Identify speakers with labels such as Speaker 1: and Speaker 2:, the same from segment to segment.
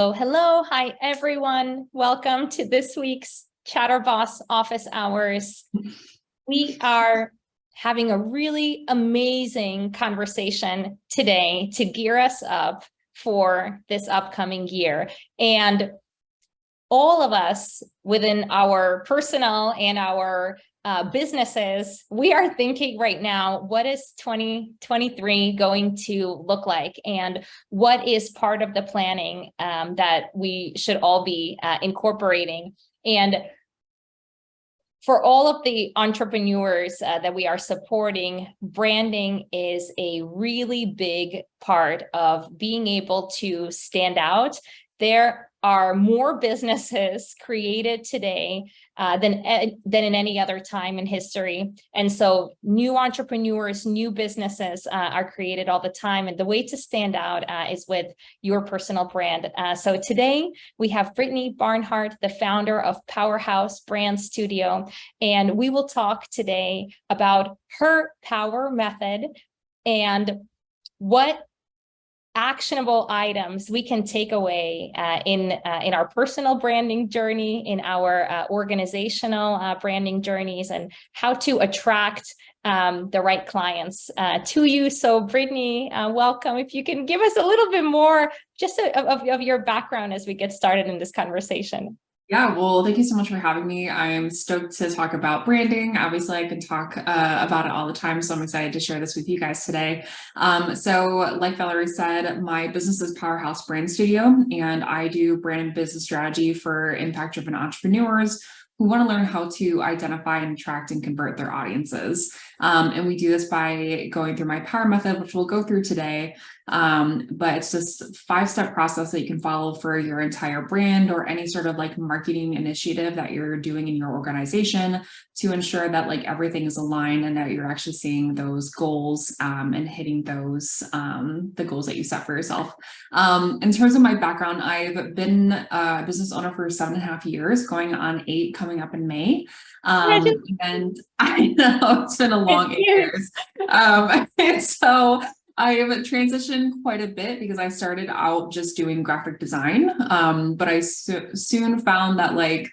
Speaker 1: Oh, hello. Hi, everyone. Welcome to this week's ChatterBoss office hours. We are having a really amazing conversation today to gear us up for this upcoming year. And all of us within our personal and our businesses, we are thinking right now, what is 2023 going to look like? And what is part of the planning that we should all be incorporating? And for all of the entrepreneurs that we are supporting, branding is a really big part of being able to stand out. There are more businesses created today than in any other time in history. And so new entrepreneurs, new businesses are created all the time. And the way to stand out is with your personal brand. So today we have Brittany Barnhart, the founder of Powerhouse Brand Studio. And we will talk today about her P.O.W.E.R method and what actionable items we can take away in our personal branding journey, in our organizational branding journeys, and how to attract the right clients to you. So Brittany, welcome. If you can give us a little bit more just of your background as we get started in this conversation.
Speaker 2: Yeah, well, thank you so much for having me. I am stoked to talk about branding. Obviously, I can talk about it all the time, so I'm excited to share this with you guys today. So like Valerie said, my business is Powerhouse Brand Studio, and I do brand business strategy for impact-driven entrepreneurs who want to learn how to identify and attract and convert their audiences. And we do this by going through my P.O.W.E.R method, which we'll go through today. But it's just a 5-step process that you can follow for your entire brand or any sort of like marketing initiative that you're doing in your organization to ensure that like everything is aligned and that you're actually seeing those goals and hitting those, the goals that you set for yourself. In terms of my background, I've been a business owner for 7.5 years, going on 8 coming up in May. And I know it's been a long 8 years. And so I've transitioned quite a bit because I started out just doing graphic design. But I soon found that like,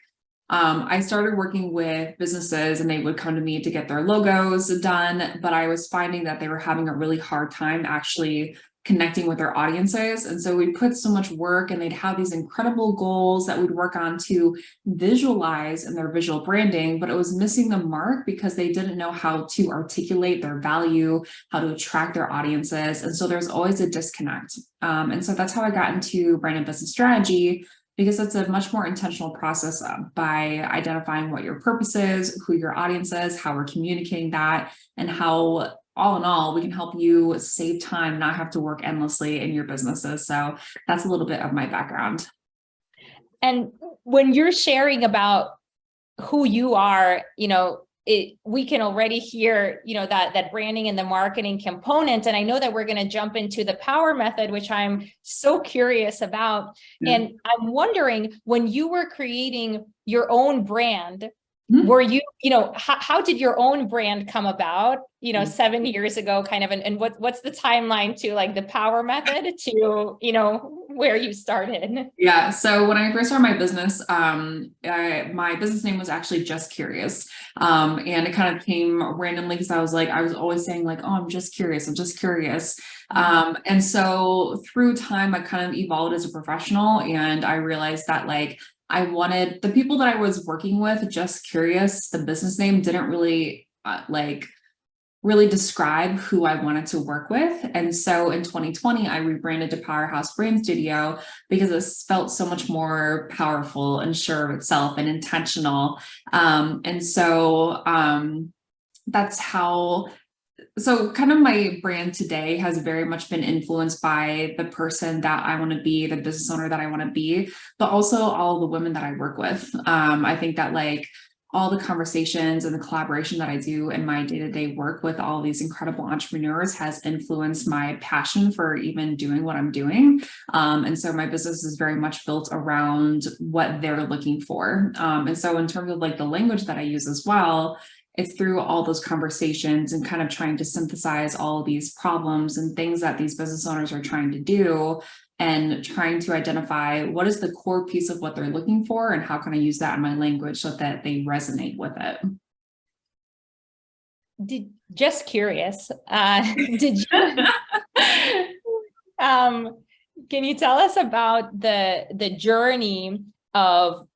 Speaker 2: I started working with businesses and they would come to me to get their logos done, but I was finding that they were having a really hard time actually connecting with their audiences. And so we put so much work and they'd have these incredible goals that we'd work on to visualize in their visual branding, but it was missing the mark because they didn't know how to articulate their value, how to attract their audiences. And so there's always a disconnect. And so that's how I got into brand and business strategy, because it's a much more intentional process by identifying what your purpose is, who your audience is, how we're communicating that, and how all in all, we can help you save time, not have to work endlessly in your businesses. So that's a little bit of my background.
Speaker 1: And when you're sharing about who you are, we can already hear, that branding and the marketing component. And I know that we're going to jump into the P.O.W.E.R method, which I'm so curious about. Yeah. And I'm wondering, when you were creating your own brand, were you, how did your own brand come about, 7 years ago kind of, and what's the timeline to like the P.O.W.E.R method to, where you started?
Speaker 2: Yeah. So when I first started my business, my business name was actually Just Curious. And it kind of came randomly because I was always saying like, oh, I'm just curious. I'm just curious. And so through time, I kind of evolved as a professional, and I realized that like, I wanted the people that I was working with, Just Curious, the business name didn't really really describe who I wanted to work with. And so in 2020, I rebranded to Powerhouse Brand Studio because it felt so much more powerful and sure of itself and intentional. And so that's how. So kind of my brand today has very much been influenced by the person that I want to be, the business owner that I want to be, but also all the women that I work with. I think that like all the conversations and the collaboration that I do in my day-to-day work with all these incredible entrepreneurs has influenced my passion for even doing what I'm doing. And so my business is very much built around what they're looking for. And so in terms of like the language that I use as well, it's through all those conversations and kind of trying to synthesize all of these problems and things that these business owners are trying to do and trying to identify what is the core piece of what they're looking for and how can I use that in my language so that they resonate with it.
Speaker 1: Just curious, did you can you tell us about the journey of,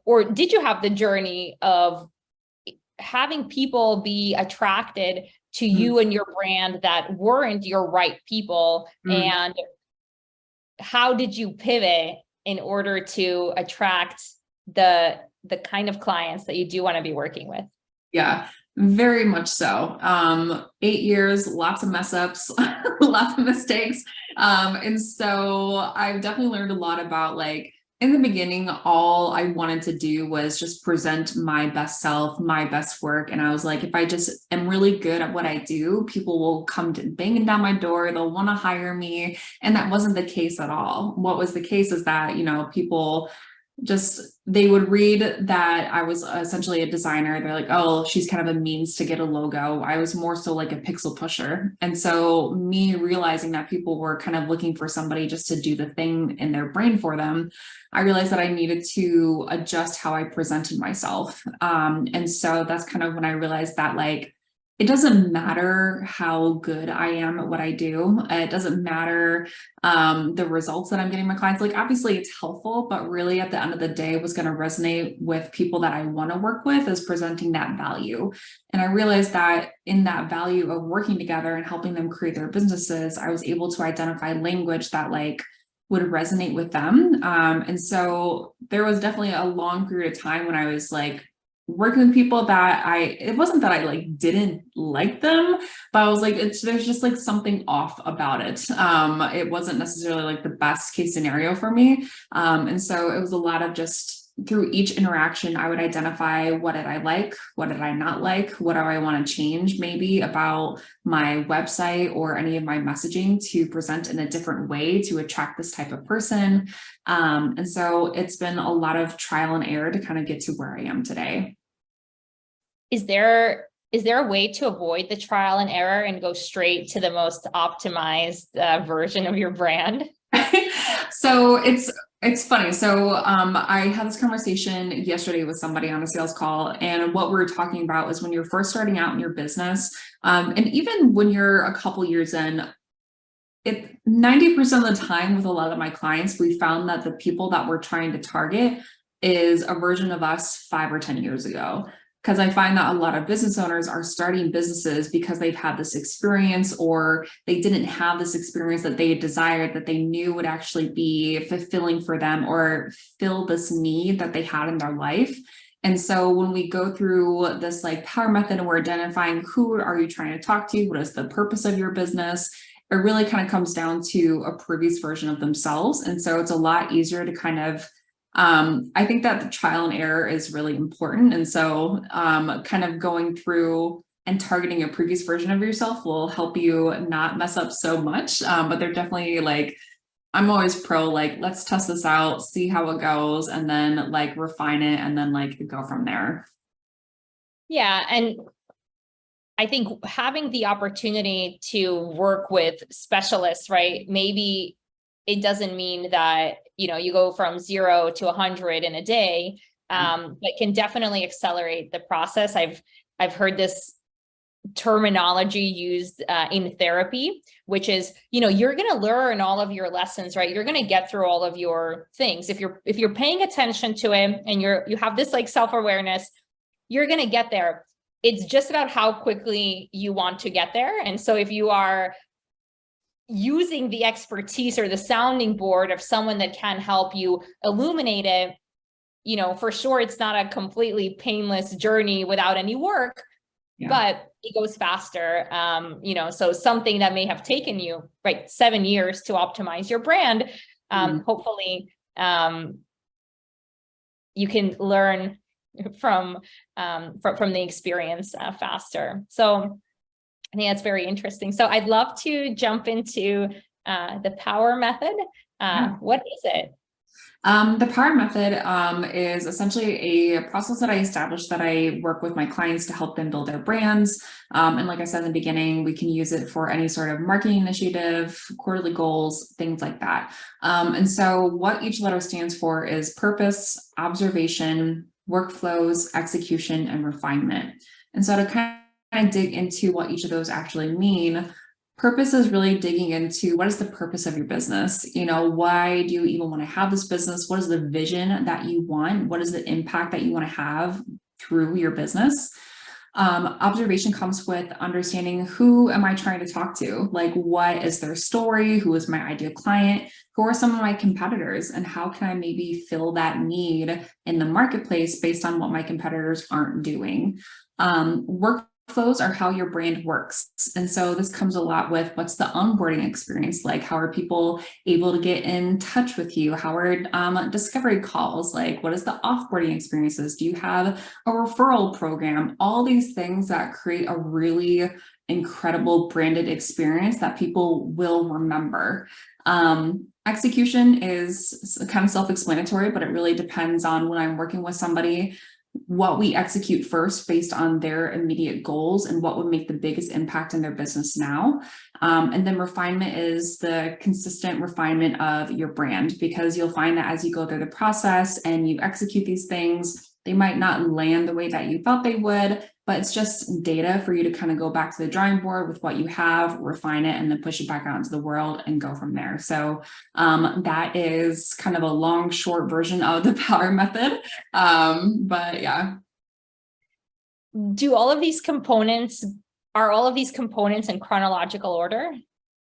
Speaker 1: or did you have the journey of having people be attracted to you and your brand that weren't your right people? And how did you pivot in order to attract the kind of clients that you do want to be working with?
Speaker 2: Yeah, very much so. 8 years, lots of mess ups, lots of mistakes. And so I've definitely learned a lot about, like, in the beginning, all I wanted to do was just present my best self, my best work. And I was like, if I just am really good at what I do, people will come banging down my door. They'll want to hire me. And that wasn't the case at all. What was the case is that, people they would read that I was essentially a designer. They're like, oh, she's kind of a means to get a logo. I was more so like a pixel pusher. And so me realizing that people were kind of looking for somebody just to do the thing in their brain for them, I realized that I needed to adjust how I presented myself. And so that's kind of when I realized that, like, it doesn't matter how good I am at what I do. It doesn't matter the results that I'm getting my clients. Like, obviously it's helpful, but really at the end of the day, what's going to resonate with people that I want to work with is presenting that value. And I realized that in that value of working together and helping them create their businesses, I was able to identify language that, like, would resonate with them. And so there was definitely a long period of time when I was like working with people that it wasn't that I like didn't like them, but I was like, there's just like something off about it. It wasn't necessarily like the best case scenario for me. And so it was a lot of just through each interaction, I would identify what did I like, what did I not like, what do I want to change maybe about my website or any of my messaging to present in a different way to attract this type of person. And so it's been a lot of trial and error to kind of get to where I am today.
Speaker 1: Is there a way to avoid the trial and error and go straight to the most optimized version of your brand?
Speaker 2: So it's funny. So I had this conversation yesterday with somebody on a sales call, and what we were talking about was when you're first starting out in your business, and even when you're a couple years in, 90% of the time with a lot of my clients, we found that the people that we're trying to target is a version of us 5 or 10 years ago. Because I find that a lot of business owners are starting businesses because they've had this experience, or they didn't have this experience that they desired, that they knew would actually be fulfilling for them or fill this need that they had in their life. And so when we go through this like P.O.W.E.R method and we're identifying who are you trying to talk to, what is the purpose of your business, it really kind of comes down to a previous version of themselves. And so it's a lot easier to kind of I think that the trial and error is really important. And so kind of going through and targeting a previous version of yourself will help you not mess up so much. But they're definitely like, I'm always pro, like, let's test this out, see how it goes, and then like refine it and then like go from there.
Speaker 1: Yeah. And I think having the opportunity to work with specialists, right? Maybe it doesn't mean that, you go from 0 to 100 in a day, but can definitely accelerate the process. I've heard this terminology used in therapy, which is, you're going to learn all of your lessons, right? You're going to get through all of your things. If you're paying attention to it and you have this like self-awareness, you're going to get there. It's just about how quickly you want to get there. And so if you are using the expertise or the sounding board of someone that can help you illuminate it, for sure, it's not a completely painless journey without any work, but it goes faster. So something that may have taken you 7 years to optimize your brand, hopefully you can learn from the experience faster. So I think that's very interesting. So I'd love to jump into the P.O.W.E.R method. What is it?
Speaker 2: The P.O.W.E.R method is essentially a process that I established that I work with my clients to help them build their brands. And like I said in the beginning, we can use it for any sort of marketing initiative, quarterly goals, things like that. And so what each letter stands for is purpose, observation, workflows, execution, and refinement. And so to kind of dig into what each of those actually mean, purpose is really digging into what is the purpose of your business? You know, why do you even want to have this business? What is the vision that you want? What is the impact that you want to have through your business? Observation comes with understanding, who am I trying to talk to? Like, what is their story? Who is my ideal client? Who are some of my competitors? And how can I maybe fill that need in the marketplace based on what my competitors aren't doing? Workflows are how your brand works. And so this comes a lot with, what's the onboarding experience like? How are people able to get in touch with you? How are discovery calls like? What is the offboarding experiences? Do you have a referral program? All these things that create a really incredible branded experience that people will remember. Execution is kind of self-explanatory, but it really depends on when I'm working with somebody, what we execute first based on their immediate goals and what would make the biggest impact in their business now. And then refinement is the consistent refinement of your brand, because you'll find that as you go through the process and you execute these things, they might not land the way that you thought they would, but it's just data for you to kind of go back to the drawing board with what you have, refine it, and then push it back out into the world and go from there. So that is kind of a long, short version of the P.O.W.E.R method. But yeah.
Speaker 1: Are all of these components in chronological order?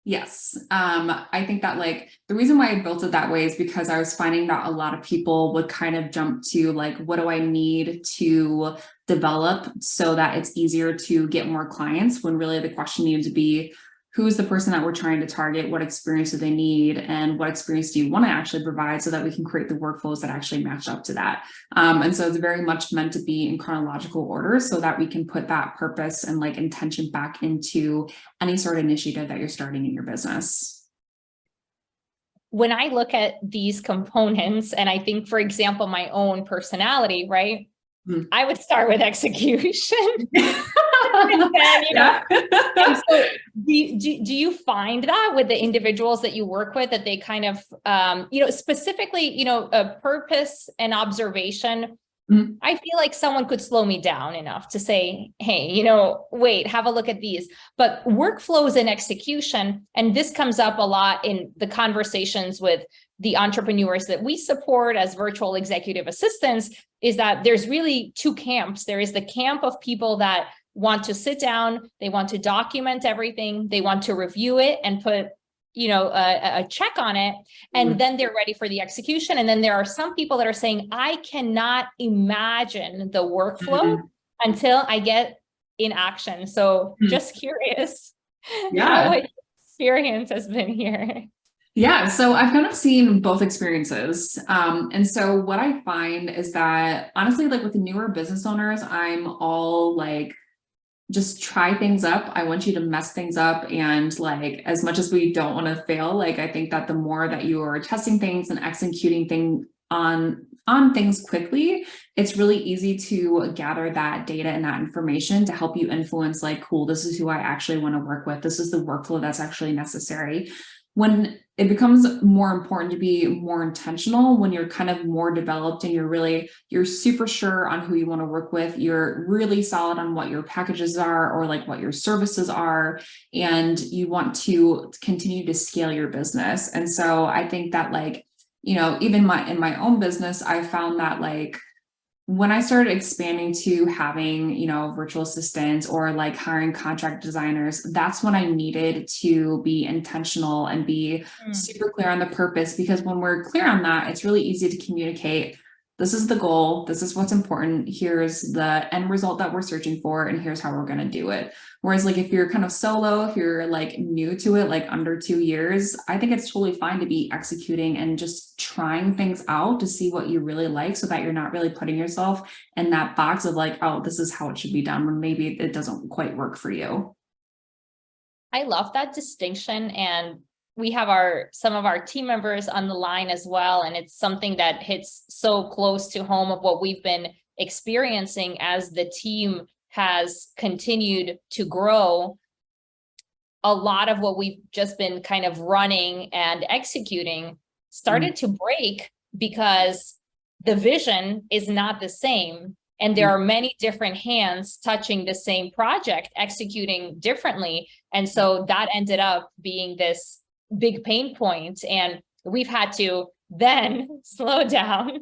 Speaker 2: Yes. I think that like the reason why I built it that way is because I was finding that a lot of people would kind of jump to like, what do I need to develop so that it's easier to get more clients, when really the question needs to be, who is the person that we're trying to target? What experience do they need? And what experience do you want to actually provide, so that we can create the workflows that actually match up to that? And so it's very much meant to be in chronological order so that we can put that purpose and like intention back into any sort of initiative that you're starting in your business.
Speaker 1: When I look at these components, and I think, for example, my own personality, right? I would start with execution. And then, and so do you find that with the individuals that you work with, that they kind of, specifically, a purpose and observation? I feel like someone could slow me down enough to say, hey, wait, have a look at these. But workflows and execution, and this comes up a lot in the conversations with the entrepreneurs that we support as virtual executive assistants, is that there's really two camps. There is the camp of people that want to sit down, they want to document everything, they want to review it and put a check on it, and then they're ready for the execution. And then there are some people that are saying, I cannot imagine the workflow until I get in action. So just curious, what your experience has been here.
Speaker 2: Yeah, so I've kind of seen both experiences. And so what I find is that honestly, like with the newer business owners, I'm all like, just try things up. I want you to mess things up. And like, as much as we don't want to fail, like, I think that the more that you are testing things and executing things on things quickly, it's really easy to gather that data and that information to help you influence, like, cool, this is who I actually want to work with. This is the workflow that's actually necessary. When it becomes more important to be more intentional, when you're kind of more developed and you're super sure on who you want to work with, you're really solid on what your packages are or like what your services are, and you want to continue to scale your business. And so I think that like, even in my own business, I found that like, when I started expanding to having, virtual assistants or like hiring contract designers, that's when I needed to be intentional and be super clear on the purpose, because when we're clear on that, it's really easy to communicate. This is the goal. This is what's important. Here's the end result that we're searching for, and here's how we're going to do it. Whereas like, if you're kind of solo, if you're like new to it, like under 2 years, I think it's totally fine to be executing and just trying things out to see what you really like, so that you're not really putting yourself in that box of like, oh, this is how it should be done, when maybe it doesn't quite work for you.
Speaker 1: I love that distinction. And we have some of our team members on the line as well. And it's something that hits so close to home of what we've been experiencing as the team has continued to grow. A lot of what we've just been kind of running and executing started to break because the vision is not the same. And there are many different hands touching the same project, executing differently. And so that ended up being this big pain point. And we've had to then slow down,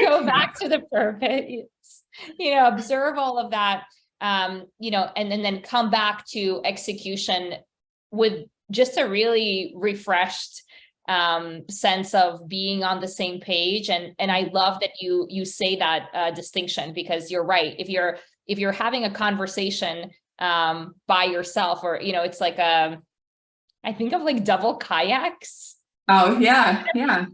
Speaker 1: go back to the purpose, observe all of that, and then come back to execution with just a really refreshed sense of being on the same page. And I love that you say that distinction, because you're right. If you're having a conversation by yourself, or it's like I think of like double kayaks.
Speaker 2: Oh yeah, yeah.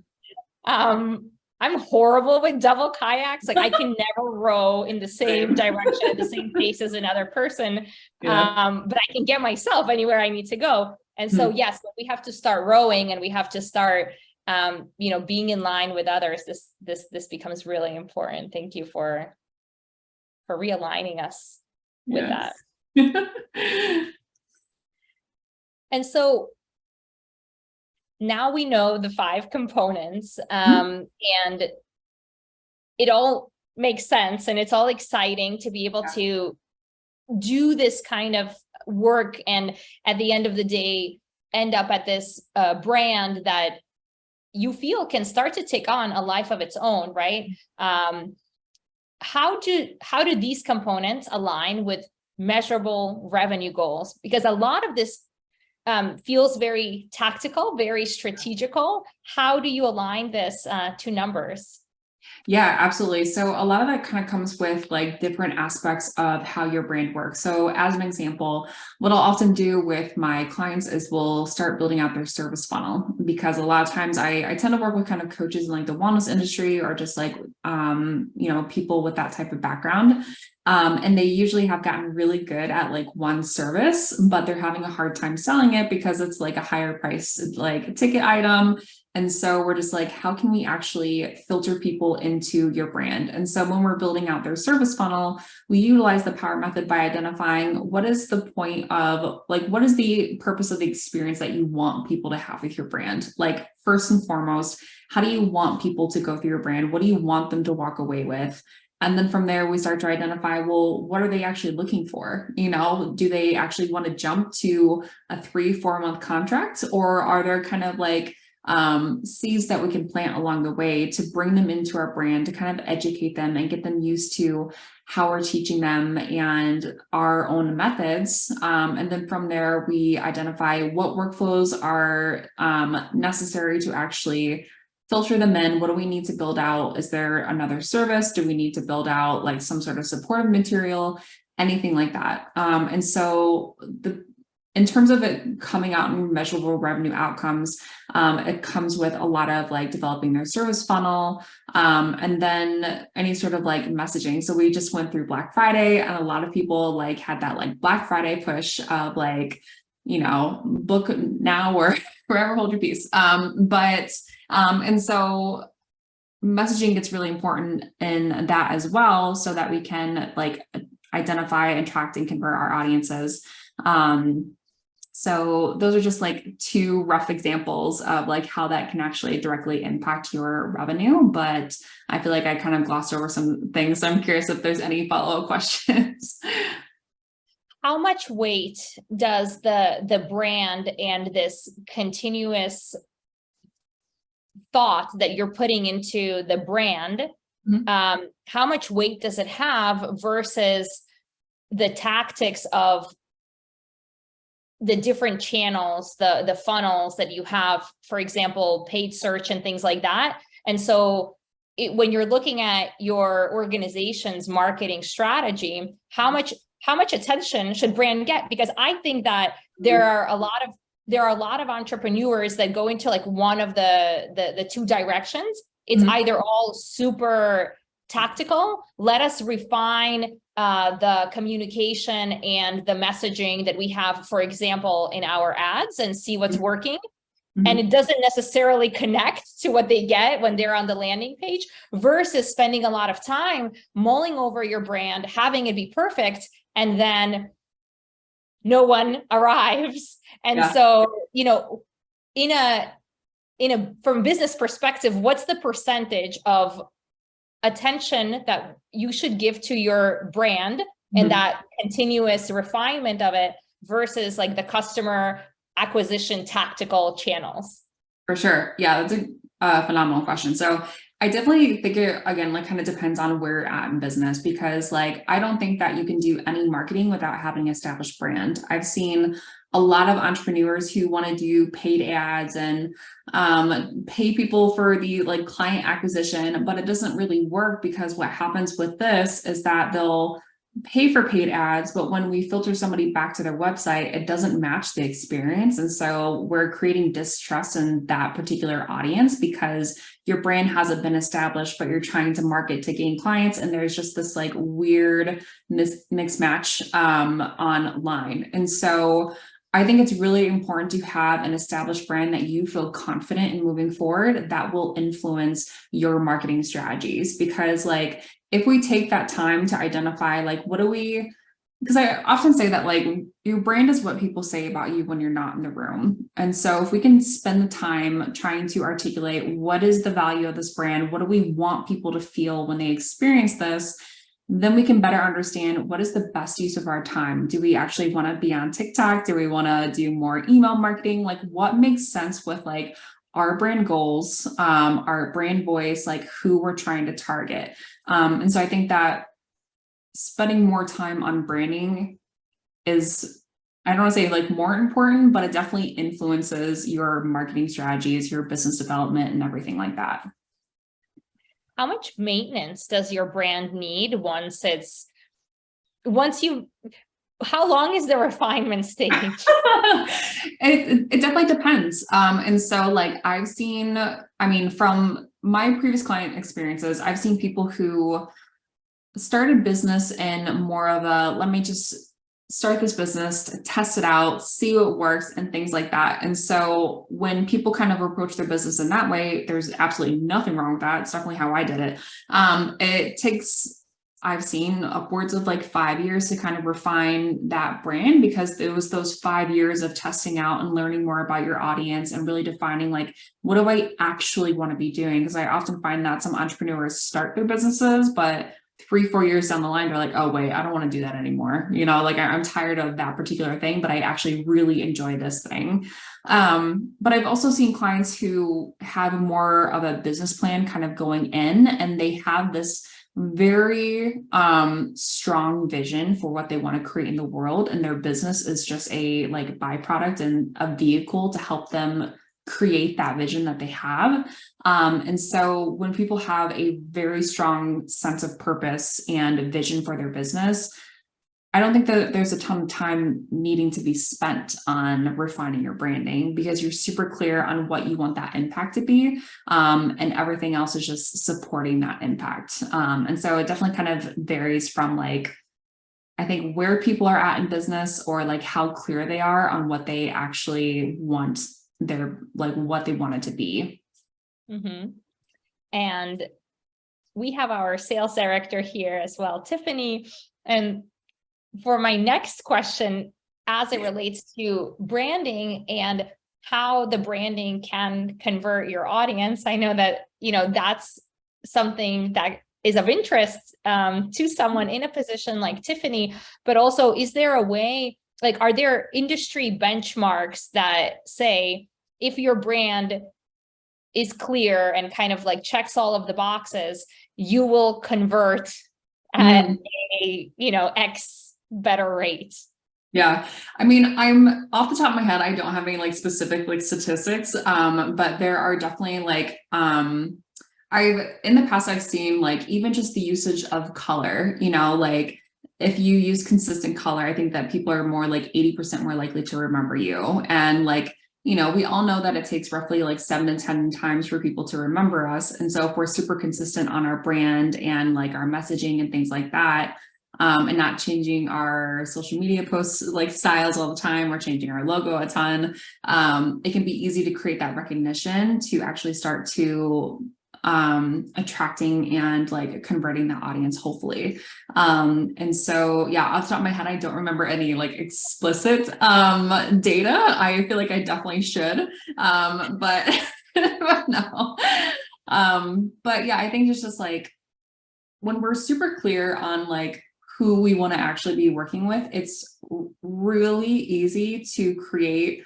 Speaker 1: I'm horrible with double kayaks. Like I can never row in the same direction at the same pace as another person. Yeah. But I can get myself anywhere I need to go. And so, yes, we have to start rowing, and we have to start, being in line with others. This becomes really important. Thank you for realigning us with that. And so now we know the 5 components, and it all makes sense, and it's all exciting to be able to do this kind of work, and at the end of the day end up at this brand that you feel can start to take on a life of its own, right? How do these components align with measurable revenue goals? Because a lot of this feels very tactical, very strategical. How do you align this to numbers?
Speaker 2: Yeah, absolutely. So a lot of that kind of comes with like different aspects of how your brand works. So as an example, what I'll often do with my clients is we'll start building out their service funnel, because a lot of times I tend to work with kind of coaches in like the wellness industry, or just like, people with that type of background. And they usually have gotten really good at like one service, but they're having a hard time selling it because it's like a higher price, like a ticket item. And so we're just like, how can we actually filter people into your brand? And so when we're building out their service funnel, we utilize the P.O.W.E.R method by identifying what is the point of, like, what is the purpose of the experience that you want people to have with your brand? Like, first and foremost, how do you want people to go through your brand? What do you want them to walk away with? And then from there, we start to identify, well, what are they actually looking for? Do they actually want to jump to a 3-4 month contract, or are there kind of like seeds that we can plant along the way to bring them into our brand, to kind of educate them and get them used to how we're teaching them and our own methods. And then from there, we identify what workflows are necessary to actually filter them in. What do we need to build out? Is there another service? Do we need to build out like some sort of supportive material? Anything like that. And so in terms of it coming out in measurable revenue outcomes, it comes with a lot of like developing their service funnel, and then any sort of like messaging. So we just went through Black Friday, and a lot of people like had that like Black Friday push of like, book now or forever hold your peace. And so messaging gets really important in that as well, so that we can like identify, attract, and convert our audiences. So those are just like 2 rough examples of like how that can actually directly impact your revenue. But I feel like I kind of glossed over some things. So I'm curious if there's any follow-up questions.
Speaker 1: How much weight does the brand and this continuous thought that you're putting into the brand, how much weight does it have versus the tactics of the different channels, the funnels that you have, for example, paid search and things like that? And so when you're looking at your organization's marketing strategy, how much attention should brand get? Because I think that there are a lot of entrepreneurs that go into like one of the 2 directions. It's either all super tactical, let us refine the communication and the messaging that we have, for example, in our ads, and see what's working. and it doesn't necessarily connect to what they get when they're on the landing page, versus spending a lot of time mulling over your brand, having it be perfect, and then no one arrives. And so, you know, from a business perspective, what's the percentage of attention that you should give to your brand and that continuous refinement of it versus like the customer acquisition tactical channels?
Speaker 2: For sure. Yeah, that's a phenomenal question. So I definitely think it, again, like kind of depends on where you're at in business, because like, I don't think that you can do any marketing without having an established brand. I've seen a lot of entrepreneurs who want to do paid ads and pay people for the like client acquisition, but it doesn't really work, because what happens with this is that they'll pay for paid ads, but when we filter somebody back to their website, it doesn't match the experience. And so we're creating distrust in that particular audience because your brand hasn't been established, but you're trying to market to gain clients. And there's just this like weird mismatch online. And so I think it's really important to have an established brand that you feel confident in moving forward that will influence your marketing strategies. Because like, if we take that time to identify, like, because I often say that like your brand is what people say about you when you're not in the room. And so if we can spend the time trying to articulate what is the value of this brand, what do we want people to feel when they experience this, then we can better understand what is the best use of our time. Do we actually want to be on TikTok? Do we want to do more email marketing? Like what makes sense with like our brand goals, our brand voice, like who we're trying to target. And so I think that spending more time on branding is, I don't want to say like more important, but it definitely influences your marketing strategies, your business development, and everything like that.
Speaker 1: How much maintenance does your brand need how long is the refinement stage?
Speaker 2: It definitely depends. And so like I've seen, I mean, from my previous client experiences, I've seen people who started business in more of a, let me just start this business, test it out, see what works and things like that. And so when people kind of approach their business in that way, there's absolutely nothing wrong with that. It's definitely how I did it. It takes, I've seen upwards of like 5 years to kind of refine that brand, because it was those 5 years of testing out and learning more about your audience and really defining like, what do I actually want to be doing? Because I often find that some entrepreneurs start their businesses, but 3-4 years down the line, they're like, oh wait, I don't want to do that anymore. You know, like I'm tired of that particular thing, but I actually really enjoy this thing. But I've also seen clients who have more of a business plan kind of going in, and they have this very strong vision for what they want to create in the world, and their business is just a like byproduct and a vehicle to help them create that vision that they have. And so when people have a very strong sense of purpose and vision for their business, I don't think that there's a ton of time needing to be spent on refining your branding, because you're super clear on what you want that impact to be. And everything else is just supporting that impact. And so it definitely kind of varies from like, I think where people are at in business, or like how clear they are on what they actually want what they want it to be.
Speaker 1: Mm-hmm. And we have our sales director here as well, Tiffany. And for my next question, as it relates to branding and how the branding can convert your audience, I know that, you know, that's something that is of interest to someone in a position like Tiffany, but also, is there a way, like, are there industry benchmarks that say, if your brand is clear and kind of like checks all of the boxes, you will convert at a, you know, X better rate?
Speaker 2: Yeah. I mean, I'm off the top of my head, I don't have any like specific like statistics, but there are definitely like, in the past, I've seen like even just the usage of color, you know, like if you use consistent color, I think that people are more like 80% more likely to remember you. And like, you know, we all know that it takes roughly like 7 to 10 times for people to remember us. And so if we're super consistent on our brand and like our messaging and things like that, and not changing our social media posts like styles all the time, or changing our logo a ton. It can be easy to create that recognition to actually start to attracting and like converting the audience, hopefully. And so, yeah, off the top of my head, I don't remember any like explicit data. I feel like I definitely should, but, but no. But yeah, I think it's just like, when we're super clear on like who we want to actually be working with, it's really easy to create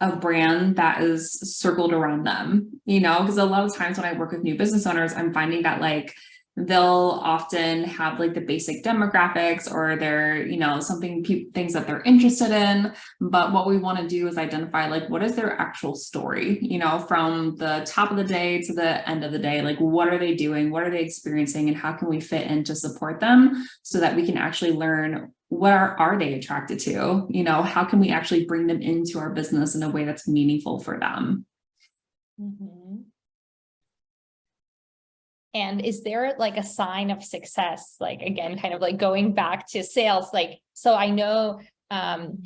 Speaker 2: a brand that is circled around them, you know, because a lot of times when I work with new business owners, I'm finding that like they'll often have like the basic demographics, or they're, you know, things that they're interested in. But what we want to do is identify like, what is their actual story, you know, from the top of the day to the end of the day, like what are they doing? What are they experiencing? And how can we fit in to support them so that we can actually learn what are they attracted to? You know, how can we actually bring them into our business in a way that's meaningful for them?
Speaker 1: Mm-hmm. And is there like a sign of success? Like, again, kind of like going back to sales, like, so I know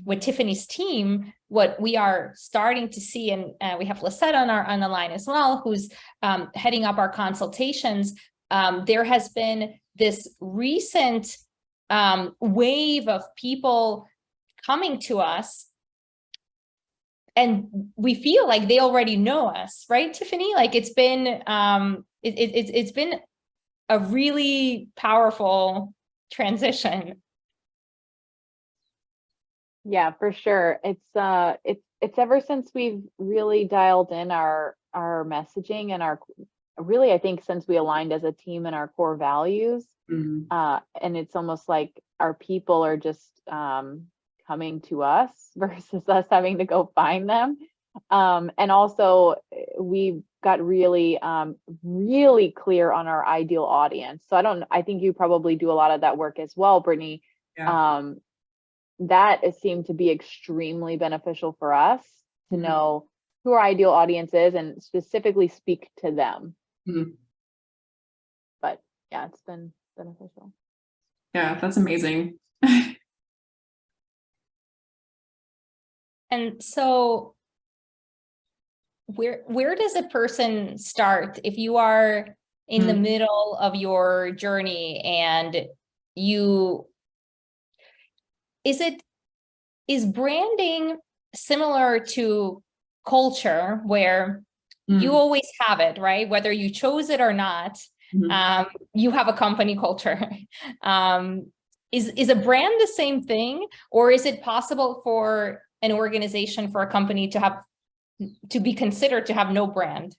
Speaker 1: with Tiffany's team, what we are starting to see, and we have Lisette on the line as well, who's heading up our consultations. There has been this recent wave of people coming to us, and we feel like they already know us, right, Tiffany? Like it's been it's been a really powerful transition.
Speaker 3: Yeah, for sure. It's ever since we've really dialed in our messaging and our, really, I think since we aligned as a team in our core values.
Speaker 2: Mm-hmm.
Speaker 3: And it's almost like our people are just coming to us versus us having to go find them. And also we got really, really clear on our ideal audience. So I think you probably do a lot of that work as well, Brittany.
Speaker 2: Yeah.
Speaker 3: That has seemed to be extremely beneficial for us to know who our ideal audience is and specifically speak to them.
Speaker 2: Mm-hmm.
Speaker 3: But yeah, it's been beneficial.
Speaker 2: Yeah, that's amazing.
Speaker 1: And so where does a person start if you are in the middle of your journey and is branding similar to culture where you always have it, right? Whether you chose it or not, you have a company culture. Is a brand the same thing, or is it possible for an organization, for a company to be considered to have no brand?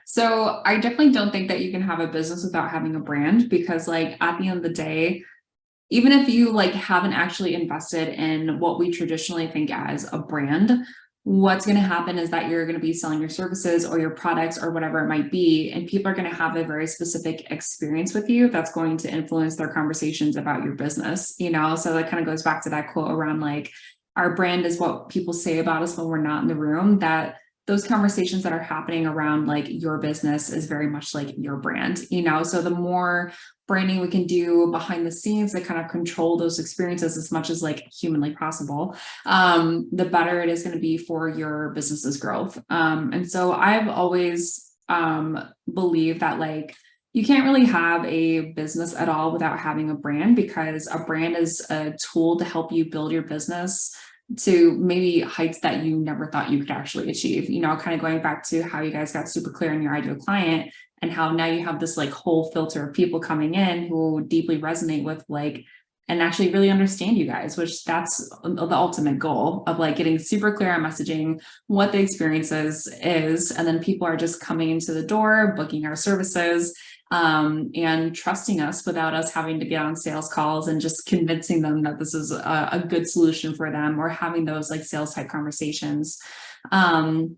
Speaker 2: So I definitely don't think that you can have a business without having a brand, because like at the end of the day, even if you like haven't actually invested in what we traditionally think as a brand, what's going to happen is that you're going to be selling your services or your products or whatever it might be, and people are going to have a very specific experience with you that's going to influence their conversations about your business, you know? So that kind of goes back to that quote around like, our brand is what people say about us when we're not in the room. That those conversations that are happening around like your business is very much like your brand, you know? So the more branding we can do behind the scenes that kind of control those experiences as much as like humanly possible, the better it is going to be for your business's growth. And so I've always believed that like, you can't really have a business at all without having a brand, because a brand is a tool to help you build your business to maybe heights that you never thought you could actually achieve. You know, kind of going back to how you guys got super clear on your ideal client, and how now you have this like whole filter of people coming in who deeply resonate with like, and actually really understand you guys, which that's the ultimate goal of like getting super clear on messaging, what the experience is, and then people are just coming into the door, booking our services, and trusting us without us having to get on sales calls and just convincing them that this is a good solution for them, or having those like sales type conversations. And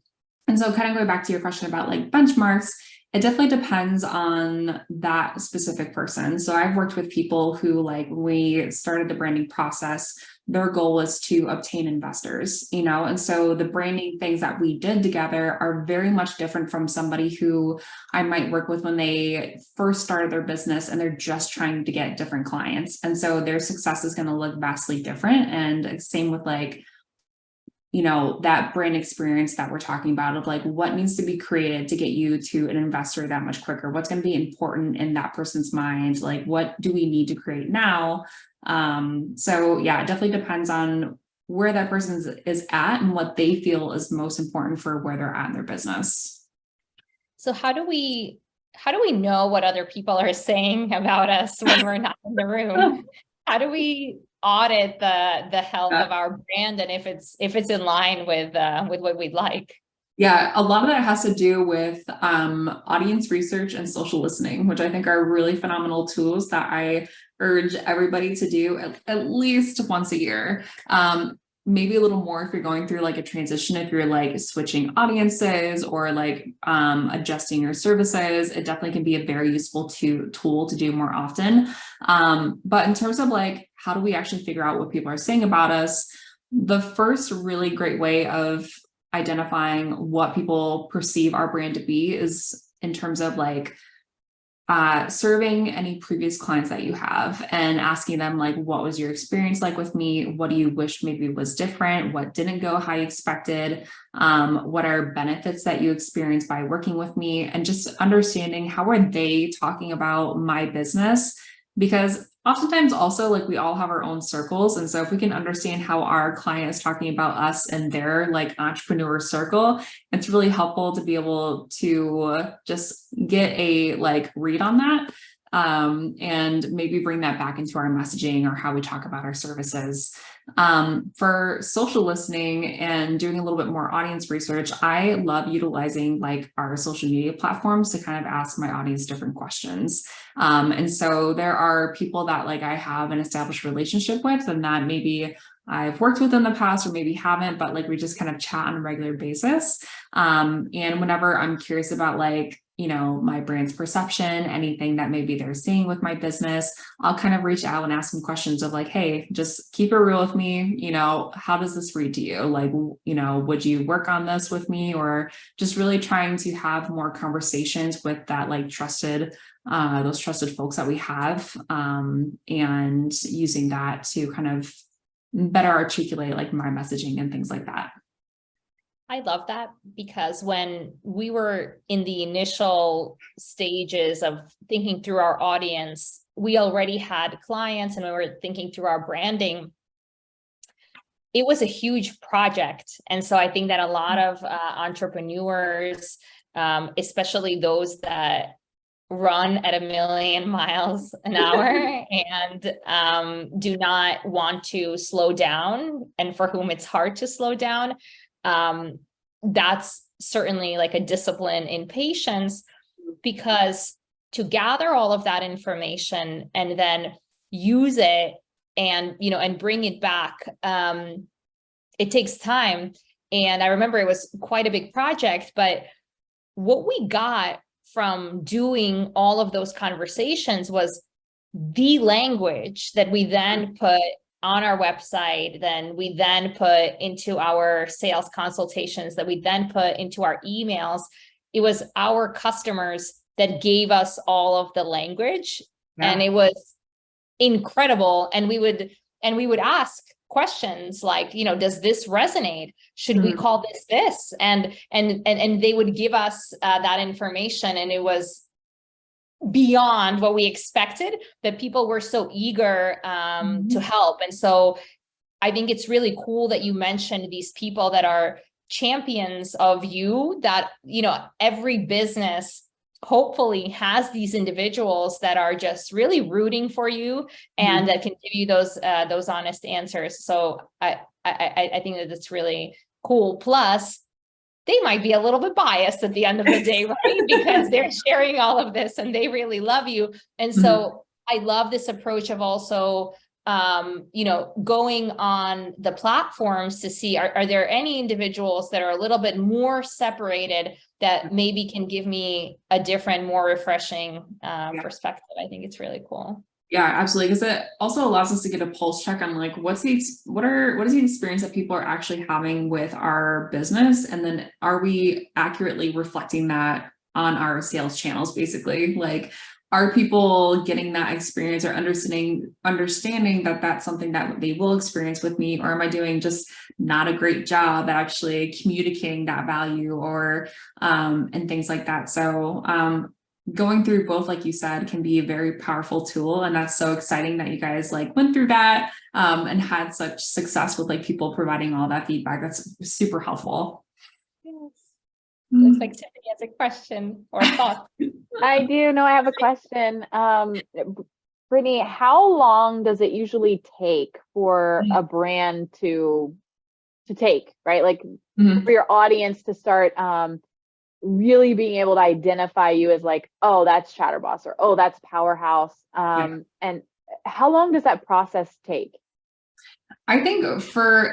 Speaker 2: so kind of going back to your question about like benchmarks, it definitely depends on that specific person. So I've worked with people who, like, when we started the branding process, their goal was to obtain investors, you know, and so the branding things that we did together are very much different from somebody who I might work with when they first started their business and they're just trying to get different clients. And so their success is going to look vastly different. And same with like, you know, that brand experience that we're talking about of like what needs to be created to get you to an investor that much quicker, what's going to be important in that person's mind, like what do we need to create now. So yeah, it definitely depends on where that person is at and what they feel is most important for where they're at in their business.
Speaker 1: So how do we know what other people are saying about us when we're not in the room? How do we audit the health of our brand and if it's in line with what we'd like?
Speaker 2: Yeah, a lot of that has to do with audience research and social listening, which I think are really phenomenal tools that I urge everybody to do at least once a year. Maybe a little more if you're going through like a transition, if you're like switching audiences or like adjusting your services, it definitely can be a very useful tool to do more often. But in terms of like, how do we actually figure out what people are saying about us? The first really great way of identifying what people perceive our brand to be is in terms of like surveying any previous clients that you have and asking them like, what was your experience like with me? What do you wish maybe was different? What didn't go how you expected? What are benefits that you experienced by working with me? And just understanding how are they talking about my business? Because oftentimes also like we all have our own circles. And so if we can understand how our client is talking about us and their like entrepreneur circle, it's really helpful to be able to just get a like read on that. And maybe bring that back into our messaging or how we talk about our services. For social listening and doing a little bit more audience research, I love utilizing like our social media platforms to kind of ask my audience different questions. And so there are people that like I have an established relationship with and that maybe I've worked with in the past or maybe haven't, but like we just kind of chat on a regular basis. And whenever I'm curious about like, you know, my brand's perception, anything that maybe they're seeing with my business, I'll kind of reach out and ask some questions of like, hey, just keep it real with me. You know, how does this read to you? Like, you know, would you work on this with me? Or just really trying to have more conversations with that like trusted, those trusted folks that we have, and using that to kind of better articulate like my messaging and things like that.
Speaker 1: I love that because when we were in the initial stages of thinking through our audience, we already had clients and we were thinking through our branding. It was a huge project. And so I think that a lot of entrepreneurs, especially those that run at 1,000,000 miles an hour and do not want to slow down, and for whom it's hard to slow down, that's certainly like a discipline in patience, because to gather all of that information and then use it and, you know, and bring it back, it takes time. And I remember it was quite a big project, but what we got from doing all of those conversations was the language that we then put on our website, then we then put into our sales consultations, that we then put into our emails. It was our customers that gave us all of the language, and it was incredible. And we would ask questions like, you know, does this resonate? Should we call this? And they would give us that information, and it was beyond what we expected, that people were so eager to help. And so I think it's really cool that you mentioned these people that are champions of you, that, you know, every business hopefully has these individuals that are just really rooting for you and that can give you those honest answers. So I think that that's really cool. Plus, they might be a little bit biased at the end of the day, right? Because they're sharing all of this and they really love you. And so I love this approach of also, you know, going on the platforms to see, are there any individuals that are a little bit more separated that maybe can give me a different, more refreshing perspective? I think it's really cool.
Speaker 2: Yeah, absolutely. Because it also allows us to get a pulse check on like what is the experience that people are actually having with our business, and then are we accurately reflecting that on our sales channels? Basically, like, are people getting that experience or understanding that that's something that they will experience with me, or am I doing just not a great job at actually communicating that value, or and things like that. So going through both, like you said, can be a very powerful tool. And that's so exciting that you guys like went through that and had such success with like people providing all that feedback. That's super helpful.
Speaker 1: Yes. Looks like Tiffany has a question or thought.
Speaker 3: I do know I have a question. Brittany, how long does it usually take for a brand to take, right? Like for your audience to start really being able to identify you as like, oh, that's ChatterBoss, or oh, that's Powerhouse. And how long does that process take?
Speaker 2: I think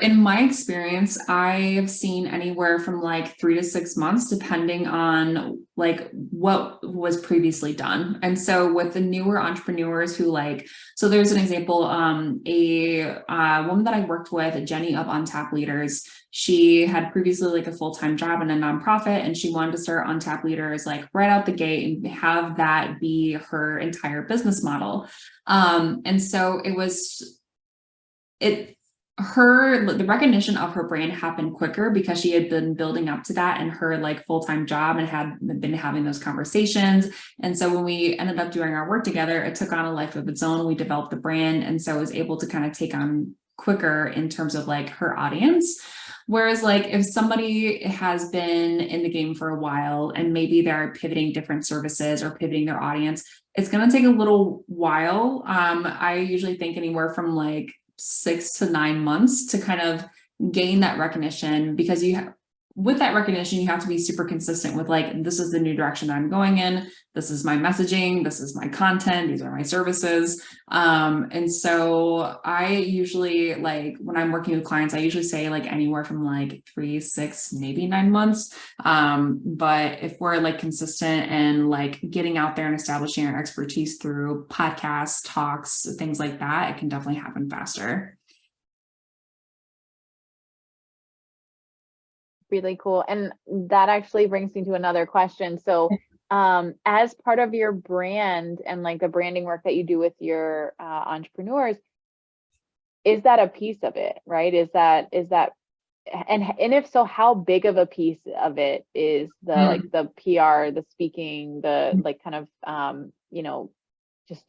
Speaker 2: in my experience, I've seen anywhere from like 3 to 6 months, depending on like what was previously done. And so with the newer entrepreneurs who so there's an example, a woman that I worked with, Jenny of On Tap Leaders. She had previously like a full-time job in a nonprofit, and she wanted to start On Tap Leaders like right out the gate and have that be her entire business model. And so the recognition of her brand happened quicker because she had been building up to that in her like full-time job and had been having those conversations. And so when we ended up doing our work together, it took on a life of its own. We developed the brand, and so was able to kind of take on quicker in terms of like her audience. Whereas like if somebody has been in the game for a while and maybe they're pivoting different services or pivoting their audience, it's going to take a little while. I usually think anywhere from like 6 to 9 months to kind of gain that recognition, because with that recognition, you have to be super consistent with like, this is the new direction that I'm going in. This is my messaging. This is my content. These are my services. And so I usually, like when I'm working with clients, I usually say like anywhere from like 3, 6, maybe 9 months. But if we're like consistent and like getting out there and establishing our expertise through podcasts, talks, things like that, it can definitely happen faster.
Speaker 3: Really cool. And that actually brings me to another question. So as part of your brand and like the branding work that you do with your entrepreneurs, is that a piece of it, right? Is that and if so, how big of a piece of it is the like the PR, the speaking, the like kind of just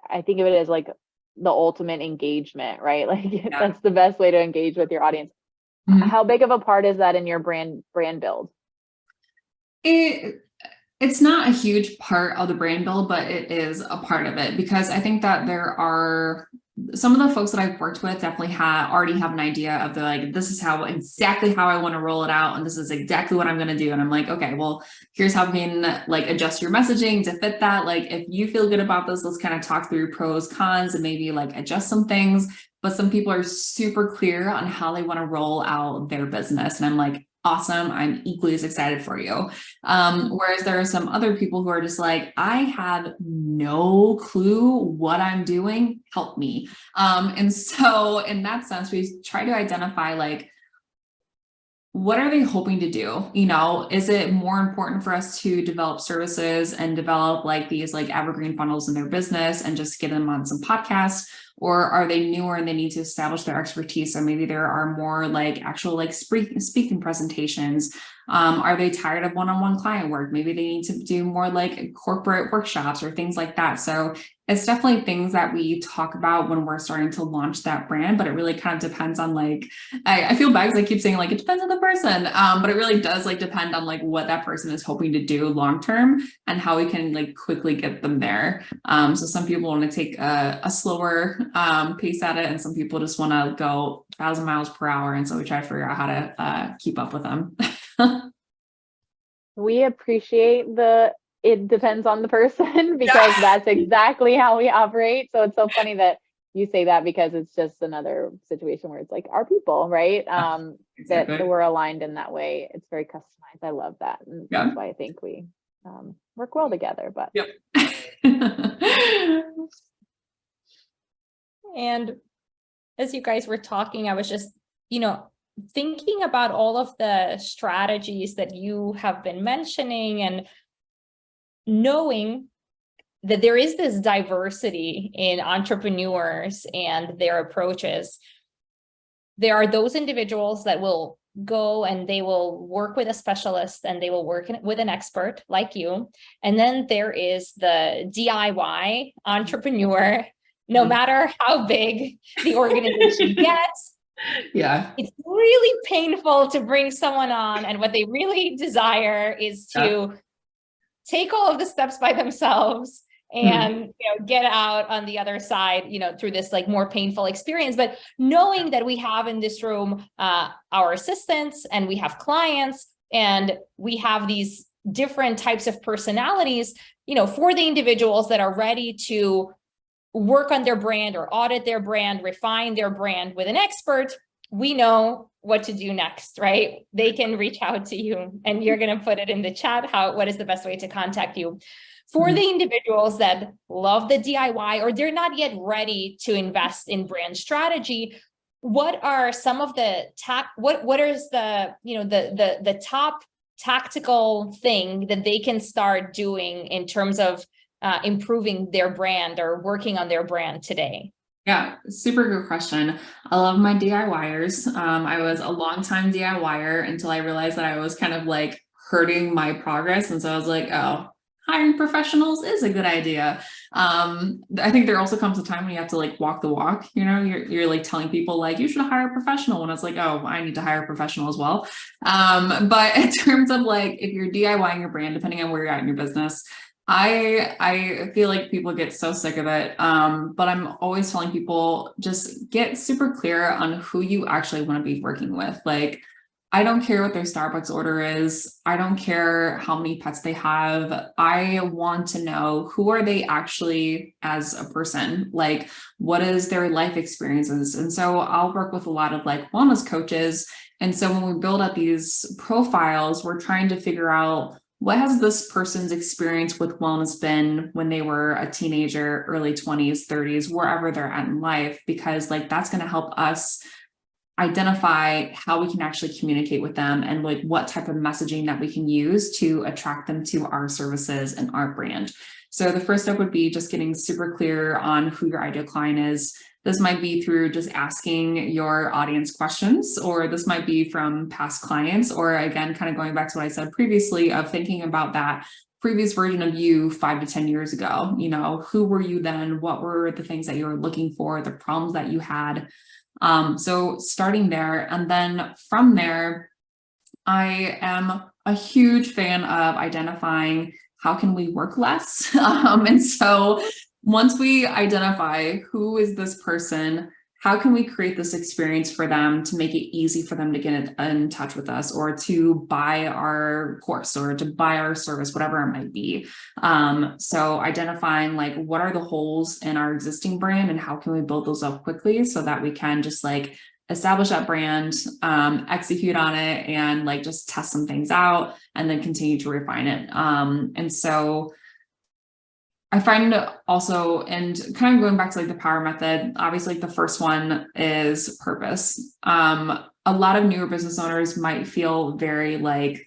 Speaker 3: I think of it as like the ultimate engagement, right? Like that's the best way to engage with your audience. How big of a part is that in your brand build?
Speaker 2: It's not a huge part of the brand build, but it is a part of it, because I think that there are some of the folks that I've worked with definitely already have an idea of this is exactly how I want to roll it out. And this is exactly what I'm going to do. And I'm like, okay, well, here's how we can like adjust your messaging to fit that. Like, if you feel good about this, let's kind of talk through pros, cons, and maybe like adjust some things. But some people are super clear on how they want to roll out their business. And I'm like, awesome. I'm equally as excited for you. Whereas there are some other people who are just like, I have no clue what I'm doing. Help me. And so in that sense, we try to identify like, what are they hoping to do? Is it more important for us to develop services and develop like these like evergreen funnels in their business and just get them on some podcasts? Or are they newer and they need to establish their expertise? So maybe there are more like actual like speaking presentations. Are they tired of one-on-one client work? Maybe they need to do more like corporate workshops or things like that. So it's definitely things that we talk about when we're starting to launch that brand, but it really kind of depends on like, I feel bad because I keep saying like, it depends on the person, but it really does like depend on like what that person is hoping to do long-term and how we can like quickly get them there. So some people want to take a slower pace at it, and some people just want to go 1,000 miles per hour. And so we try to figure out how to keep up with them.
Speaker 3: We appreciate it depends on the person, because that's exactly how we operate. So it's so funny that you say that, because it's just another situation where it's like our people, right? Exactly. That we're aligned in that way. It's very customized. I love that. And that's why I think we work well together. But
Speaker 1: And as you guys were talking, I was just, thinking about all of the strategies that you have been mentioning and knowing that there is this diversity in entrepreneurs and their approaches. There are those individuals that will go and they will work with a specialist and they will work with an expert like you. And then there is the DIY entrepreneur, no matter how big the organization gets.
Speaker 2: Yeah.
Speaker 1: It's really painful to bring someone on, and what they really desire is to take all of the steps by themselves and get out on the other side, through this like more painful experience. But knowing that we have in this room our assistants and we have clients and we have these different types of personalities, for the individuals that are ready to work on their brand or audit their brand, refine their brand with an expert, we know what to do next, right? They can reach out to you, and you're going to put it in the chat, what is the best way to contact you. For the individuals that love the DIY or they're not yet ready to invest in brand strategy, what are some of the what is the top tactical thing that they can start doing in terms of improving their brand or working on their brand today?
Speaker 2: Yeah, super good question. I love my DIYers. I was a long-time DIYer until I realized that I was kind of like hurting my progress. And so I was like, oh, hiring professionals is a good idea. I think there also comes a time when you have to like walk the walk, you're like telling people like, you should hire a professional. And it's like, oh, I need to hire a professional as well. But in terms of like, if you're DIYing your brand, depending on where you're at in your business, I feel like people get so sick of it. But I'm always telling people just get super clear on who you actually want to be working with. Like, I don't care what their Starbucks order is. I don't care how many pets they have. I want to know, who are they actually as a person? Like, what is their life experiences? And so I'll work with a lot of like wellness coaches. And so when we build up these profiles, we're trying to figure out, what has this person's experience with wellness been when they were a teenager, early 20s, 30s, wherever they're at in life? Because like, that's going to help us identify how we can actually communicate with them and like what type of messaging that we can use to attract them to our services and our brand. So the first step would be just getting super clear on who your ideal client is. This might be through just asking your audience questions, or this might be from past clients, or again, kind of going back to what I said previously of thinking about that previous version of you 5 to 10 years ago. Who were you then? What were the things that you were looking for, the problems that you had? So starting there, and then from there, I am a huge fan of identifying how can we work less. And so once we identify who is this person, how can we create this experience for them to make it easy for them to get in touch with us, or to buy our course, or to buy our service, whatever it might be. So identifying like, what are the holes in our existing brand and how can we build those up quickly so that we can just like establish that brand, execute on it, and like just test some things out and then continue to refine it. And so I find also, and kind of going back to like the POWER method, obviously like the first one is purpose. A lot of newer business owners might feel very like,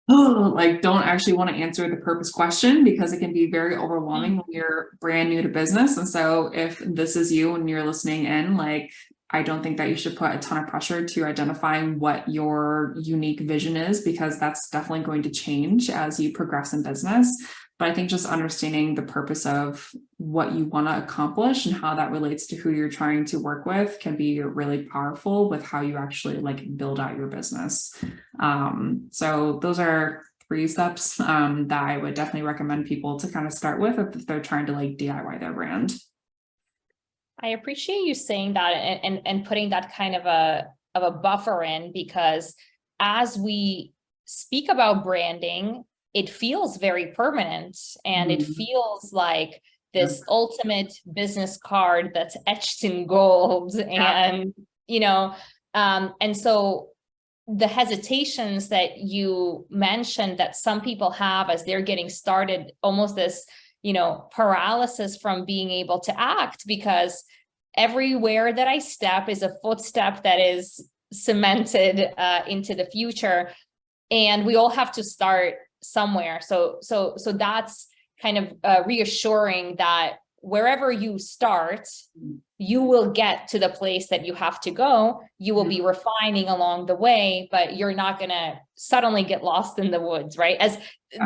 Speaker 2: oh, like don't actually want to answer the purpose question, because it can be very overwhelming when you're brand new to business. And so if this is you and you're listening in, like, I don't think that you should put a ton of pressure to identifying what your unique vision is, because that's definitely going to change as you progress in business. But I think just understanding the purpose of what you want to accomplish and how that relates to who you're trying to work with can be really powerful with how you actually like build out your business. So those are 3 steps that I would definitely recommend people to kind of start with if they're trying to like DIY their brand.
Speaker 1: I appreciate you saying that and putting that kind of a buffer in, because as we speak about branding, it feels very permanent, and it feels like this ultimate business card that's etched in gold. And, and so the hesitations that you mentioned that some people have as they're getting started, almost this, paralysis from being able to act, because everywhere that I step is a footstep that is cemented into the future, and we all have to start somewhere. So that's kind of reassuring that wherever you start, you will get to the place that you have to go. You will be refining along the way, but you're not going to suddenly get lost in the woods, right? As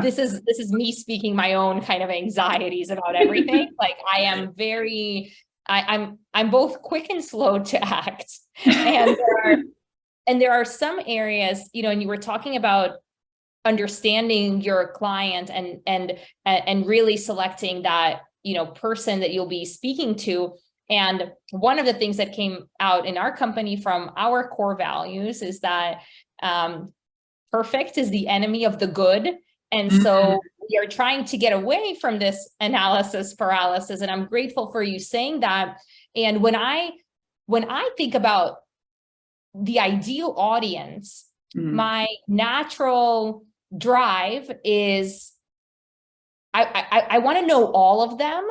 Speaker 1: this is me speaking my own kind of anxieties about everything. Like I am very, I'm both quick and slow to act. And there are some areas, you know, and you were talking about understanding your client and really selecting that, you know, person that you'll be speaking to. And one of the things that came out in our company from our core values is that perfect is the enemy of the good. And so we are trying to get away from this analysis paralysis. And I'm grateful for you saying that. And when I think about the ideal audience, my natural drive is I want to know all of them.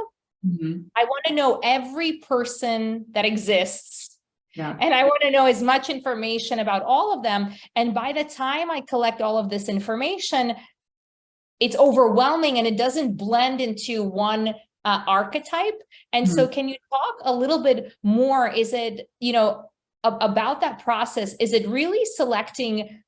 Speaker 1: I want to know every person that exists. And I want to know as much information about all of them. And by the time I collect all of this information, it's overwhelming and it doesn't blend into one archetype. And so can you talk a little bit more? Is it, you know, about that process? Is it really selecting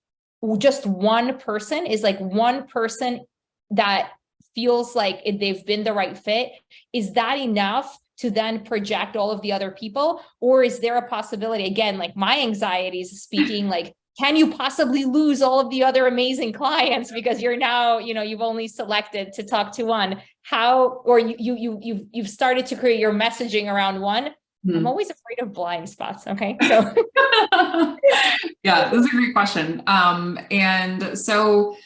Speaker 1: just one person? Is like one person that feels like they've been the right fit? Is that enough to then project all of the other people? Or is there a possibility, again, like my anxieties speaking, like, can you possibly lose all of the other amazing clients because you're now, you know, you've only selected to talk to one? How, or you've started to create your messaging around one? I'm always afraid of blind spots. Okay. So
Speaker 2: yeah, this is a great question. And so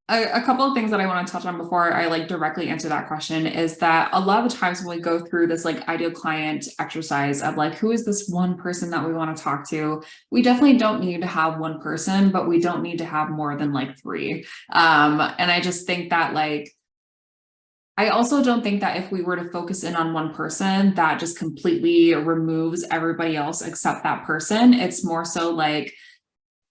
Speaker 2: a couple of things that I want to touch on before I like directly answer that question is that a lot of the times when we go through this like ideal client exercise of like, who is this one person that we want to talk to? We definitely don't need to have one person, but we don't need to have more than like 3. And I just think that like, I also don't think that if we were to focus in on one person, that just completely removes everybody else except that person. It's more so like,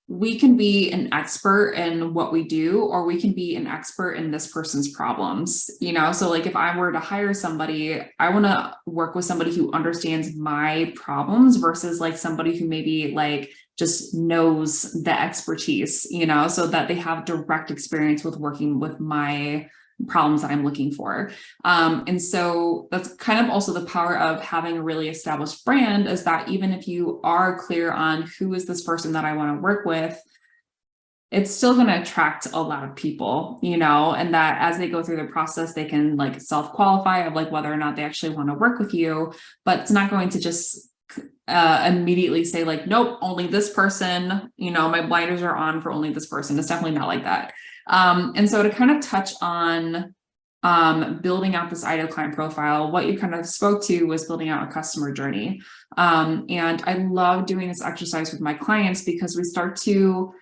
Speaker 2: we can be an expert in what we do, or we can be an expert in this person's problems, you know? So like, if I were to hire somebody, I want to work with somebody who understands my problems versus like somebody who maybe like just knows the expertise, you know, so that they have direct experience with working with my problems that I'm looking for. And so that's kind of also the power of having a really established brand, is that even if you are clear on who is this person that I want to work with, it's still going to attract a lot of people, you know, and that as they go through the process, they can like self-qualify of like whether or not they actually want to work with you, but it's not going to just immediately say like, nope, only this person, you know, my blinders are on for only this person. It's definitely not like that. And so to kind of touch on building out this ideal client profile, what you kind of spoke to was building out a customer journey. And I love doing this exercise with my clients because we start to,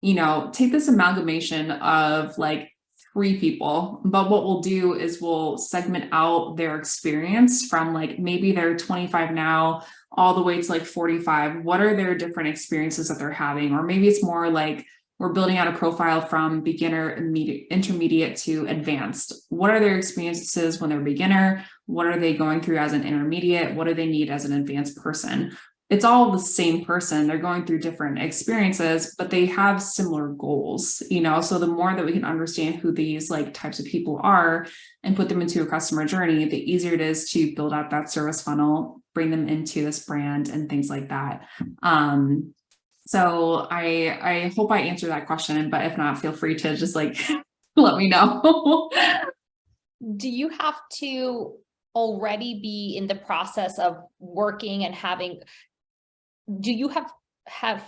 Speaker 2: you know, take this amalgamation of like 3 people, but what we'll do is we'll segment out their experience from like, maybe they're 25 now all the way to like 45. What are their different experiences that they're having? Or maybe it's more like, we're building out a profile from beginner, intermediate to advanced. What are their experiences when they're beginner? What are they going through as an intermediate? What do they need as an advanced person? It's all the same person. They're going through different experiences, but they have similar goals, you know? So the more that we can understand who these like types of people are and put them into a customer journey, the easier it is to build out that service funnel, bring them into this brand and things like that. So I hope I answered that question, but if not, feel free to just like, let me know.
Speaker 1: Do you have to already be in the process of working and do you have had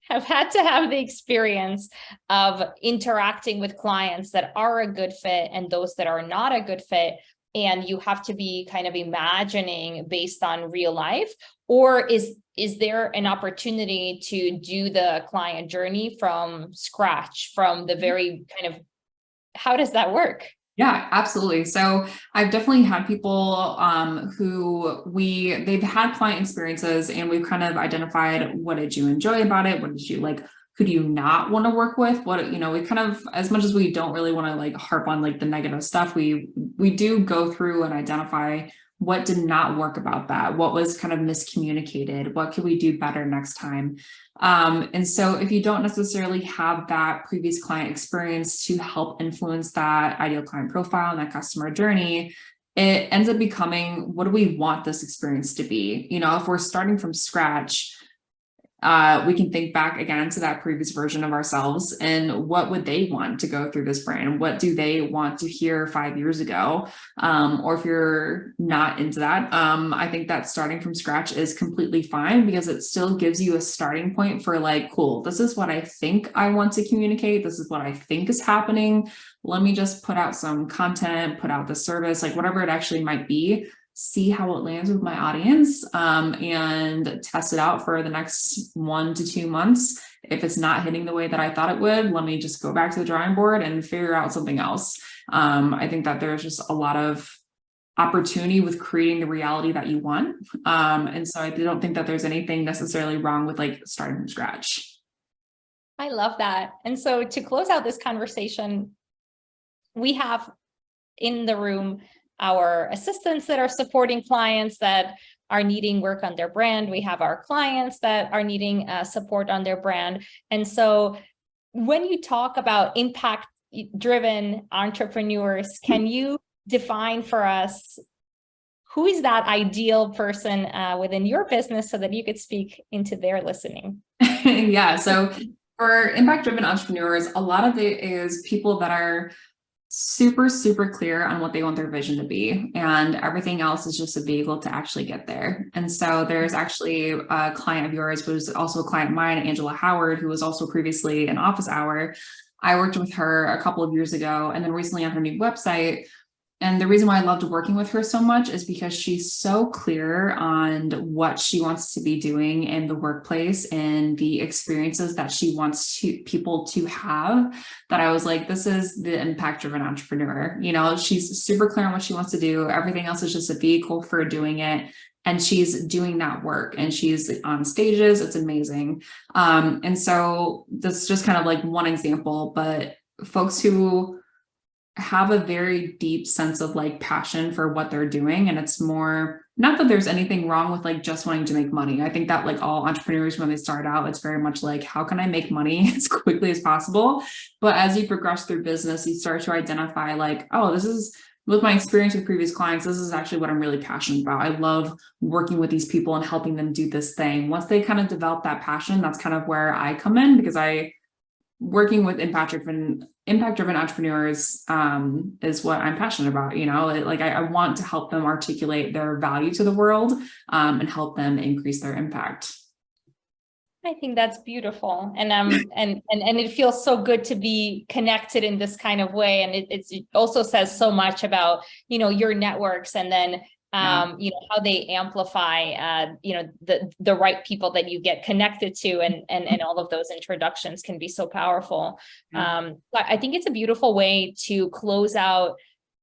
Speaker 1: to have the experience of interacting with clients that are a good fit and those that are not a good fit, and you have to be kind of imagining based on real life? Or is there an opportunity to do the client journey from scratch, from the very kind of, how does that work?
Speaker 2: Yeah, absolutely. So I've definitely had people they've had client experiences, and we've kind of identified, what did you enjoy about it? What did you like? Who do you not want to work with? What, we kind of, as much as we don't really want to like harp on like the negative stuff, we do go through and identify what did not work about that, what was kind of miscommunicated, what could we do better next time. And so if you don't necessarily have that previous client experience to help influence that ideal client profile and that customer journey, it ends up becoming, what do we want this experience to be? If we're starting from scratch, we can think back again to that previous version of ourselves, and what would they want to go through this brand? What do they want to hear 5 years ago? Or if you're not into that, I think that starting from scratch is completely fine, because it still gives you a starting point for like, cool, this is what I think I want to communicate. This is what I think is happening. Let me just put out some content, put out the service, like whatever it actually might be, see how it lands with my audience, and test it out for the next 1 to 2 months. If it's not hitting the way that I thought it would, let me just go back to the drawing board and figure out something else. I think that there's just a lot of opportunity with creating the reality that you want. And so I don't think that there's anything necessarily wrong with like starting from scratch.
Speaker 1: I love that. And so to close out this conversation, we have in the room our assistants that are supporting clients that are needing work on their brand. We have our clients that are needing support on their brand. And so when you talk about impact-driven entrepreneurs, can you define for us who is that ideal person within your business, so that you could speak into their listening?
Speaker 2: Yeah, so for impact-driven entrepreneurs, a lot of it is people that are super, super clear on what they want their vision to be, and everything else is just a vehicle to actually get there. And so there's actually a client of yours, who's also a client of mine, Angela Howard, who was also previously an office hour. I worked with her a couple of years ago, and then recently on her new website. And the reason why I loved working with her so much is because she's so clear on what she wants to be doing in the workplace and the experiences that she wants people to have, that I was like, this is the impact-driven entrepreneur. She's super clear on what she wants to do. Everything else is just a vehicle for doing it. And she's doing that work, and she's on stages. It's amazing. And so that's just kind of like one example, but folks who have a very deep sense of like passion for what they're doing. And it's more, not that there's anything wrong with like just wanting to make money. I think that like all entrepreneurs, when they start out, it's very much like, how can I make money as quickly as possible? But as you progress through business, you start to identify like, oh, this is, with my experience with previous clients, this is actually what I'm really passionate about. I love working with these people and helping them do this thing. Once they kind of develop that passion, that's kind of where I come in, because working with impact-driven entrepreneurs is what I'm passionate about. Like I want to help them articulate their value to the world, and help them increase their impact.
Speaker 1: I think that's beautiful. And and it feels so good to be connected in this kind of way. And it also says so much about, your networks, and then how they amplify, the right people that you get connected to, and all of those introductions can be so powerful. But I think it's a beautiful way to close out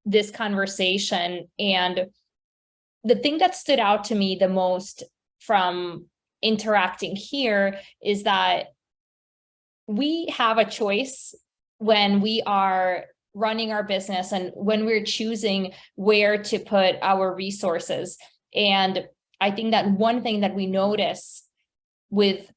Speaker 1: this conversation. And the thing that stood out to me the most from interacting here is that we have a choice when we are running our business and when we're choosing where to put our resources. And I think that one thing that we notice with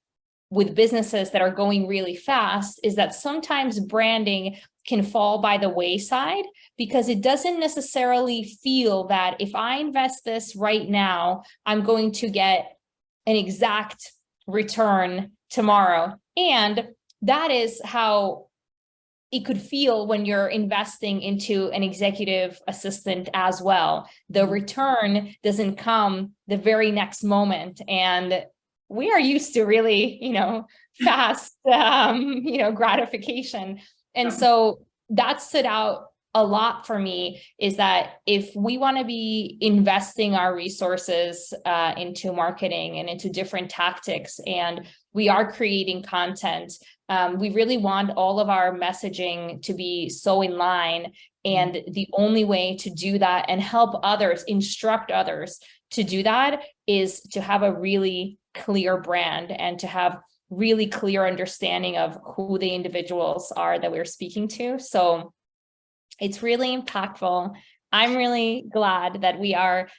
Speaker 1: businesses that are going really fast is that sometimes branding can fall by the wayside, because it doesn't necessarily feel that if I invest this right now, I'm going to get an exact return tomorrow. And that is how it could feel when you're investing into an executive assistant as well. The return doesn't come the very next moment. And we are used to really, fast, gratification. And so that stood out a lot for me, is that if we want to be investing our resources into marketing and into different tactics, and we are creating content, we really want all of our messaging to be so in line And the only way to do that and help others, instruct others to do that, is to have a really clear brand and to have really clear understanding of who the individuals are that we're speaking to. So it's really impactful. I'm really glad that we are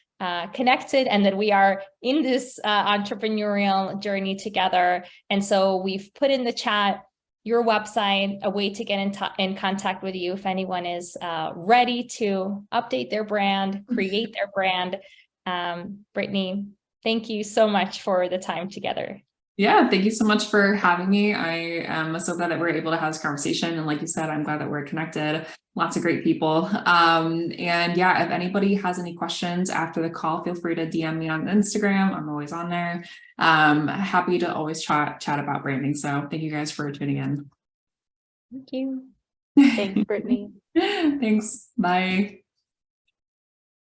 Speaker 1: connected and that we are in this entrepreneurial journey together. And so we've put in the chat your website, a way to get in contact with you if anyone is ready to update their brand, create their brand. Brittany, thank you so much for the time together.
Speaker 2: Yeah, thank you so much for having me. I am so glad that we're able to have this conversation. And like you said, I'm glad that we're connected. Lots of great people. And yeah, if anybody has any questions after the call, feel free to DM me on Instagram. I'm always on there. Happy to always chat about branding. So thank you guys for tuning in.
Speaker 1: Thank you.
Speaker 3: Thanks, Brittany.
Speaker 2: Thanks. Bye.